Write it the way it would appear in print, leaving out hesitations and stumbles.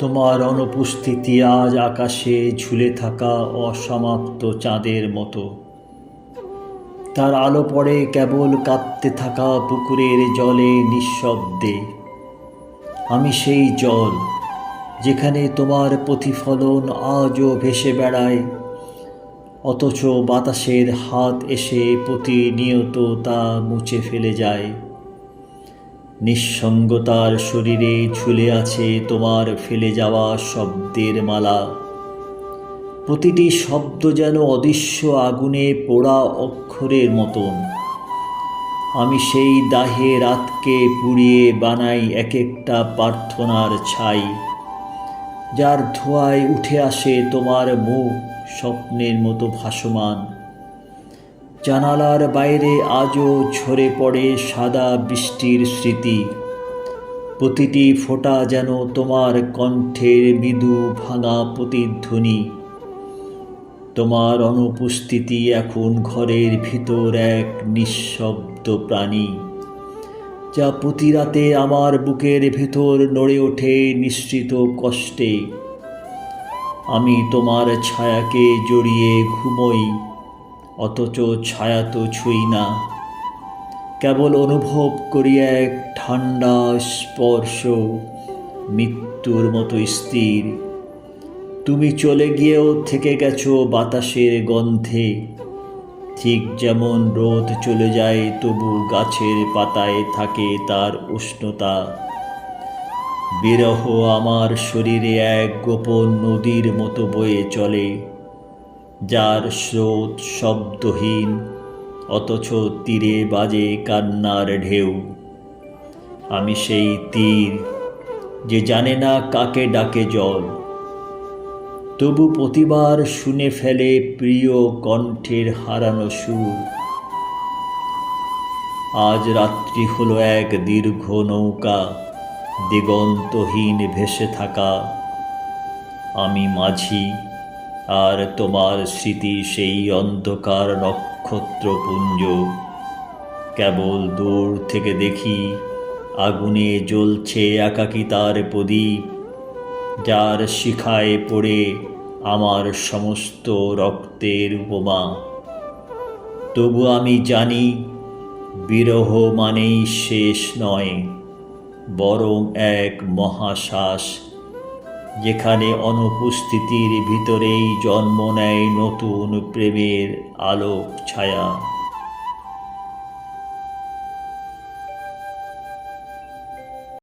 তোমার অনুপস্থিতি আজ আকাশে ঝুলে থাকা অসমাপ্ত চাঁদের মতো। তার আলো পড়ে কেবল কাঁপতে থাকা পুকুরের জলে নিঃশব্দে। আমি সেই জল যেখানে তোমার প্রতিফলন আজও ভেসে বেড়ায়, অথচ বাতাসের হাত এসে প্রতিনিয়ত তা মুছে ফেলে যায়। নিঃসঙ্গতার শরীরে ঝুলে আছে তোমার ফেলে যাওয়া শব্দের মালা। প্রতিটি শব্দ যেন অদৃশ্য আগুনে পোড়া অক্ষরের মতন। আমি সেই দাহে রাতকে পুড়িয়ে বানাই এক একটা প্রার্থনার ছাই, যার ধোঁয়ায় উঠে আসে তোমার মুখ স্বপ্নের মতো ভাসমান। জানালার বাইরে আজও ঝরে পড়ে সাদা বৃষ্টির স্মৃতি, প্রতিটি ফোঁটা যেন তোমার কণ্ঠের মৃদু ভাঙা প্রতিধ্বনি। তোমার অনুপস্থিতি এখন ঘরের ভিতর এক নিঃশব্দ প্রাণী, যা প্রতি রাতে আমার বুকের ভেতর নড়ে ওঠে নিঃসৃত কষ্টে। আমি তোমার ছায়াকে জড়িয়ে ঘুমোই, অথচ ছায়া তো ছুঁই না, কেবল অনুভব করি এক ঠান্ডা স্পর্শ, মৃত্যুর মতো স্থির। তুমি চলে গিয়েও থেকে গেছো বাতাসের গন্ধে, ঠিক যেমন রোদ চলে যায় তবু গাছের পাতায় থাকে তার উষ্ণতা। বিরহ আমার শরীরে এক গোপন নদীর মতো বয়ে চলে, যার স্রোত শব্দহীন, অথচ তীরে বাজে কান্নার ঢেউ। আমি সেই তীর যে জানে না কাকে ডাকে জল, তবু প্রতিবার শুনে ফেলে প্রিয় কণ্ঠের হারানো সুর। আজ রাত্রি হলো এক দীর্ঘ নৌকা, দিগন্তহীন ভেসে থাকা। আমি মাঝি, আর তোমার স্মৃতি সেই অন্ধকার নক্ষত্রপুঞ্জ। কেবল দূর থেকে দেখি আগুনে জ্বলছে একাকিতার প্রদীপ, যার শিখায় পড়ে আমার সমস্ত রক্তের উপমা। তবু আমি জানি বিরহ মানেই শেষ নয়, বরং এক মহাশ্বাস, যেখানে অনুপস্থিতির ভিতরেই জন্ম নেয় নতুন প্রেমের আলোক ছায়া।